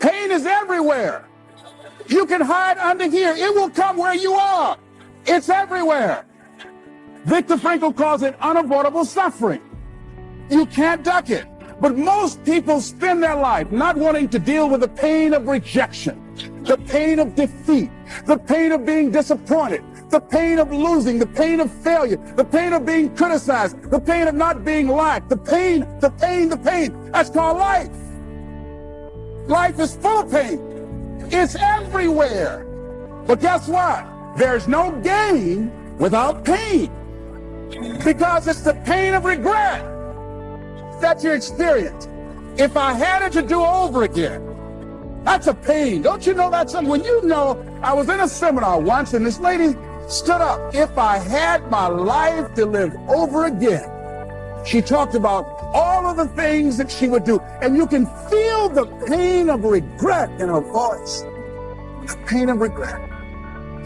Pain is everywhere. You can hide under here. It will come where you are. It's everywhere. Viktor Frankl calls it unavoidable suffering. You can't duck it. But most people spend their life not wanting to deal with the pain of rejection, the pain of defeat, the pain of being disappointed, the pain of losing, the pain of failure, the pain of being criticized, the pain of not being liked, the pain. That's called life. Life is full of pain. It's everywhere. But guess what? There's no gain without pain, because it's the pain of regret that you experience. If I had it to do over again, that's a pain. Don't you know that's something? When you know, I was in a seminar once and this lady stood up. If I had my life to live over again, she talked about all of the things that she would do. And you can feel the pain of regret in her voice. The pain of regret.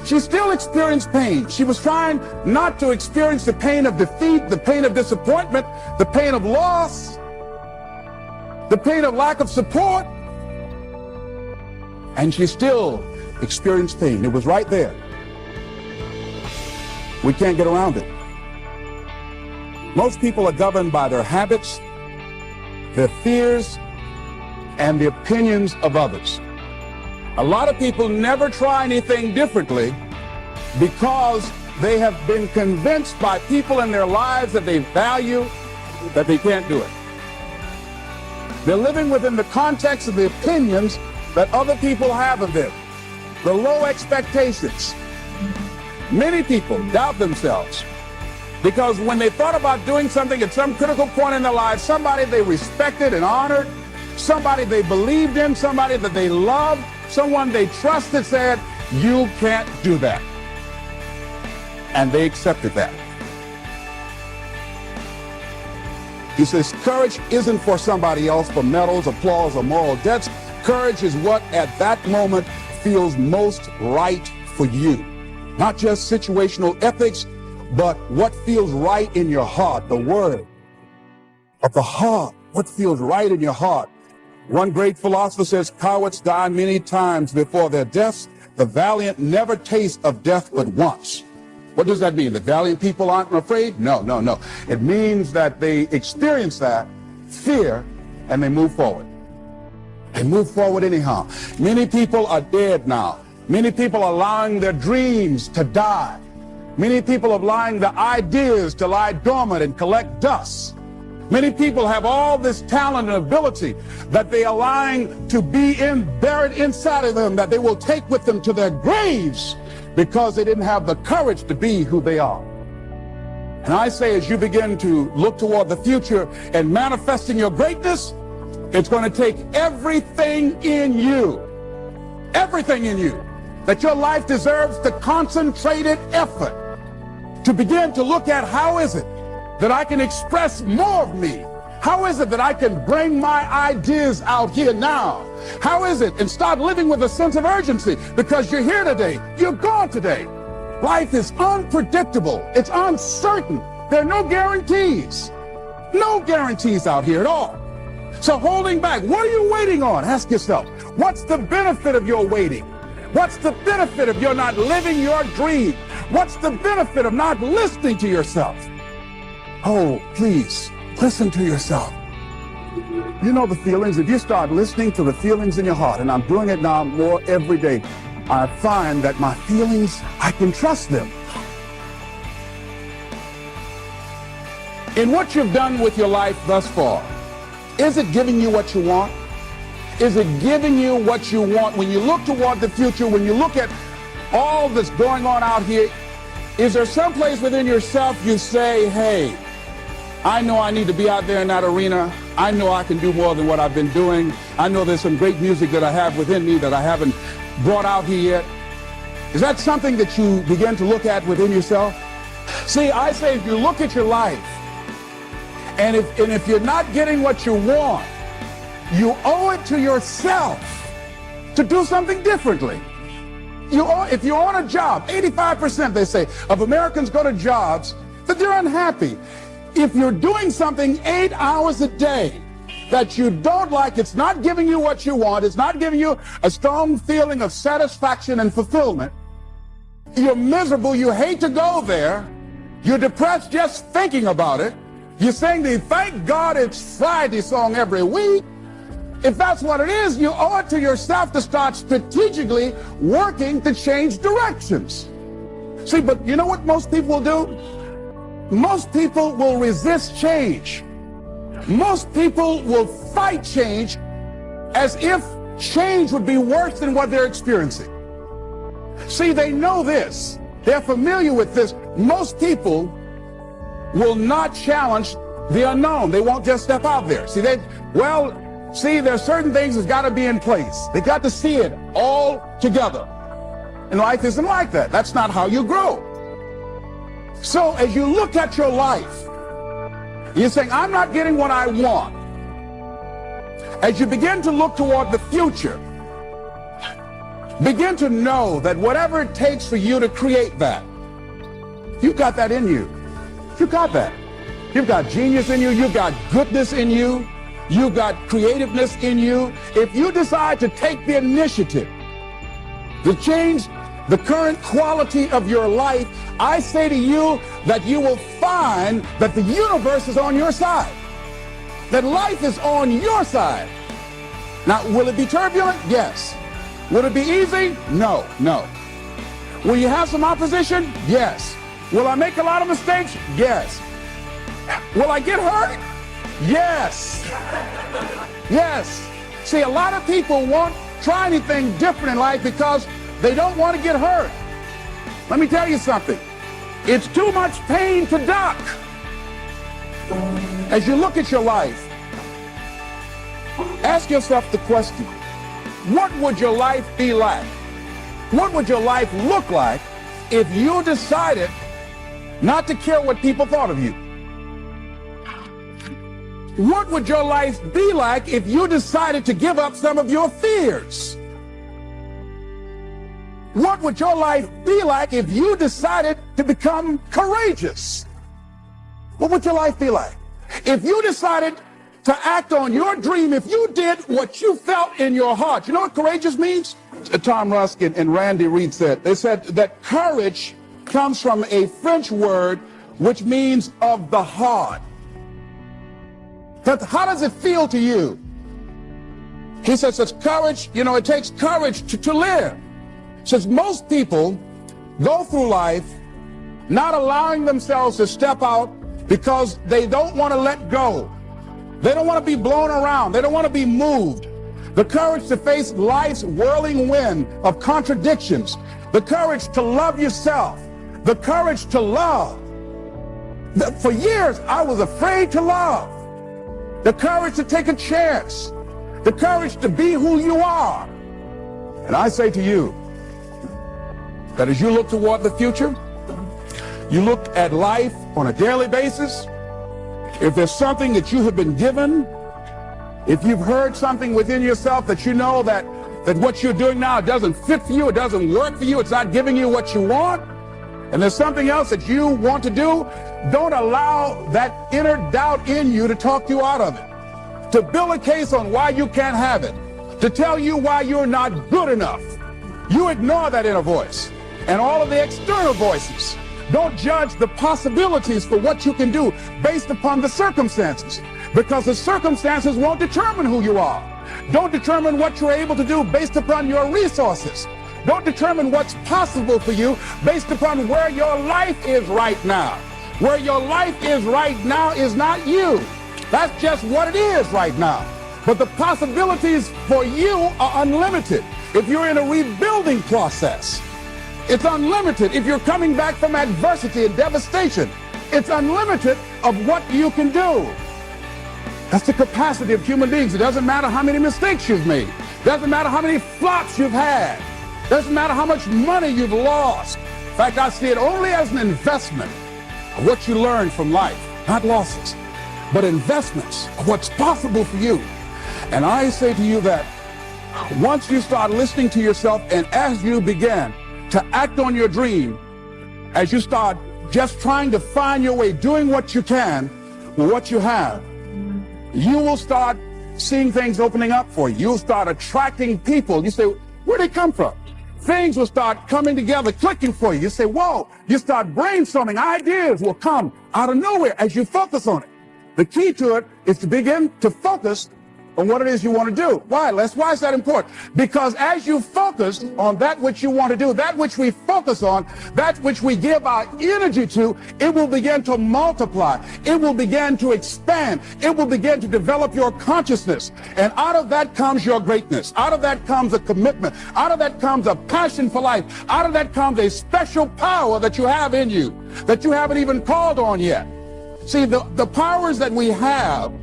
She still experienced pain. She was trying not to experience the pain of defeat, the pain of disappointment, the pain of loss, the pain of lack of support. And she still experienced pain. It was right there. We can't get around it. Most people are governed by their habits, their fears, and the opinions of others. A lot of people never try anything differently because they have been convinced by people in their lives that they value that they can't do it. They're living within the context of the opinions that other people have of them, the low expectations. Many people doubt themselves because when they thought about doing something at some critical point in their lives, somebody they respected and honored, somebody they believed in, somebody that they loved, someone they trusted said, you can't do that. And they accepted that. He says, courage isn't for somebody else, for medals, applause, or moral debts. Courage is what at that moment feels most right for you. Not just situational ethics, but what feels right in your heart, the word of the heart, what feels right in your heart. One great philosopher says, cowards die many times before their deaths. The valiant never taste of death but once. What does that mean? The valiant people aren't afraid? No. It means that they experience that fear and they move forward. They move forward anyhow. Many people are dead now. Many people are allowing their dreams to die. Many people are allowing the ideas to lie dormant and collect dust. Many people have all this talent and ability that they are allowing to be buried inside of them, that they will take with them to their graves because they didn't have the courage to be who they are. And I say, as you begin to look toward the future and manifesting your greatness, it's going to take everything in you, that your life deserves the concentrated effort to begin to look at how is it that I can express more of me? How is it that I can bring my ideas out here now? How is it? And start living with a sense of urgency, because you're here today, you're gone today. Life is unpredictable. It's uncertain. There are no guarantees. No guarantees out here at all. So holding back, what are you waiting on? Ask yourself, what's the benefit of your waiting? What's the benefit of your not living your dream? What's the benefit of not listening to yourself? Oh, please, listen to yourself. You know the feelings. If you start listening to the feelings in your heart, and I'm doing it now more every day, I find that my feelings, I can trust them. In what you've done with your life thus far, is it giving you what you want? Is it giving you what you want? When you look toward the future, when you look at all that's going on out here, is there some place within yourself you say, hey, I know I need to be out there in that arena. I know I can do more than what I've been doing. I know there's some great music that I have within me that I haven't brought out here yet. Is that something that you begin to look at within yourself? See, I say if you look at your life, and if you're not getting what you want, you owe it to yourself to do something differently. If you're on a job, 85%, they say, of Americans go to jobs that they're unhappy. If you're doing something 8 hours a day, that you don't like, it's not giving you what you want, it's not giving you a strong feeling of satisfaction and fulfillment, you're miserable, you hate to go there, you're depressed just thinking about it, you're saying to thank God it's Friday song every week. If that's what it is, you owe it to yourself to start strategically working to change directions. See, but you know what most people will do? Most people will resist change. Most people will fight change as if change would be worse than what they're experiencing. See, they know this. They're familiar with this. Most people will not challenge the unknown. They won't just step out there. See, there's certain things that's got to be in place. They got to see it all together. And life isn't like that. That's not how you grow. So as you look at your life, you're saying, I'm not getting what I want. As you begin to look toward the future, begin to know that whatever it takes for you to create that, you've got that in you. You got that. You've got genius in you. You've got goodness in you. You've got creativeness in you. If you decide to take the initiative to change the current quality of your life, I say to you that you will find that the universe is on your side, that life is on your side. Now, will it be turbulent? Yes. Will it be easy? No, no. Will you have some opposition? Yes. Will I make a lot of mistakes? Yes. Will I get hurt? Yes. Yes. See, a lot of people won't try anything different in life because they don't want to get hurt. Let me tell you something. It's too much pain to duck. As you look at your life, ask yourself the question, what would your life be like? What would your life look like if you decided not to care what people thought of you? What would your life be like if you decided to give up some of your fears? What would your life be like if you decided to become courageous? What would your life be like? If you decided to act on your dream, if you did what you felt in your heart. You know what courageous means? Tom Ruskin and Randy Reed said. They said that courage comes from a French word which means of the heart. How does it feel to you? He says it's courage, it takes courage to live. Says most people go through life not allowing themselves to step out because they don't want to let go. They don't want to be blown around. They don't want to be moved. The courage to face life's whirling wind of contradictions. The courage to love yourself. The courage to love. For years, I was afraid to love. The courage to take a chance. The courage to be who you are. And I say to you, that as you look toward the future, you look at life on a daily basis, if there's something that you have been given, if you've heard something within yourself that you know that what you're doing now doesn't fit for you, it doesn't work for you, it's not giving you what you want, and there's something else that you want to do, don't allow that inner doubt in you to talk you out of it, to build a case on why you can't have it, to tell you why you're not good enough. You ignore that inner voice and all of the external voices. Don't judge the possibilities for what you can do based upon the circumstances, because the circumstances won't determine who you are. Don't determine what you're able to do based upon your resources. Don't determine what's possible for you based upon where your life is right now. Where your life is right now is not you. That's just what it is right now. But the possibilities for you are unlimited. If you're in a rebuilding process, it's unlimited. If you're coming back from adversity and devastation, it's unlimited of what you can do. That's the capacity of human beings. It doesn't matter how many mistakes you've made. It doesn't matter how many flops you've had. It doesn't matter how much money you've lost. In fact, I see it only as an investment of what you learn from life, not losses, but investments of what's possible for you. And I say to you that once you start listening to yourself and as you begin to act on your dream, as you start just trying to find your way, doing what you can with what you have, you will start seeing things opening up for you. You'll start attracting people. You say, where'd they come from? Things will start coming together, clicking for you. You say, whoa. You start brainstorming. Ideas will come out of nowhere as you focus on it. The key to it is to begin to focus on what it is you want to do. Why, Les? Why is that important? Because as you focus on that which you want to do, that which we focus on, that which we give our energy to, it will begin to multiply. It will begin to expand. It will begin to develop your consciousness. And out of that comes your greatness. Out of that comes a commitment. Out of that comes a passion for life. Out of that comes a special power that you have in you that you haven't even called on yet. See, the powers that we have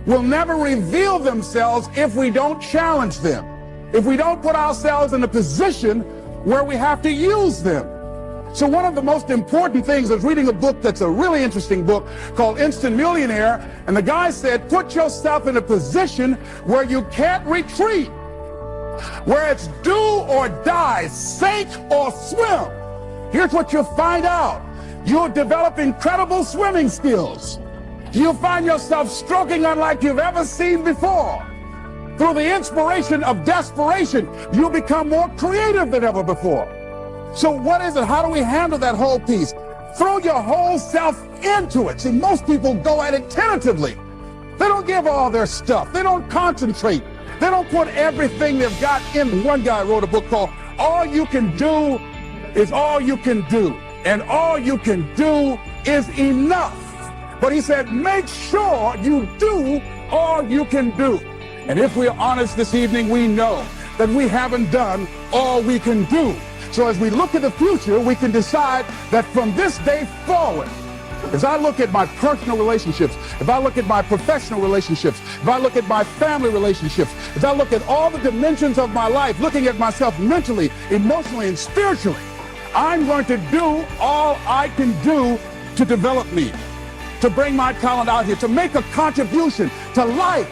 will never reveal themselves if we don't challenge them, if we don't put ourselves in a position where we have to use them. So one of the most important things is reading a book that's a really interesting book called Instant Millionaire, and the guy said, put yourself in a position where you can't retreat, where it's do or die, sink or swim. Here's what you'll find out. You'll develop incredible swimming skills. You'll find yourself stroking unlike you've ever seen before. Through the inspiration of desperation, you'll become more creative than ever before. So what is it? How do we handle that whole piece? Throw your whole self into it. See, most people go at it tentatively. They don't give all their stuff. They don't concentrate. They don't put everything they've got in. One guy wrote a book called All You Can Do Is All You Can Do. And all you can do is enough. But he said, make sure you do all you can do. And if we're honest this evening, we know that we haven't done all we can do. So as we look at the future, we can decide that from this day forward, as I look at my personal relationships, if I look at my professional relationships, if I look at my family relationships, if I look at all the dimensions of my life, looking at myself mentally, emotionally, and spiritually, I'm going to do all I can do to develop me, to bring my talent out here, to make a contribution to life,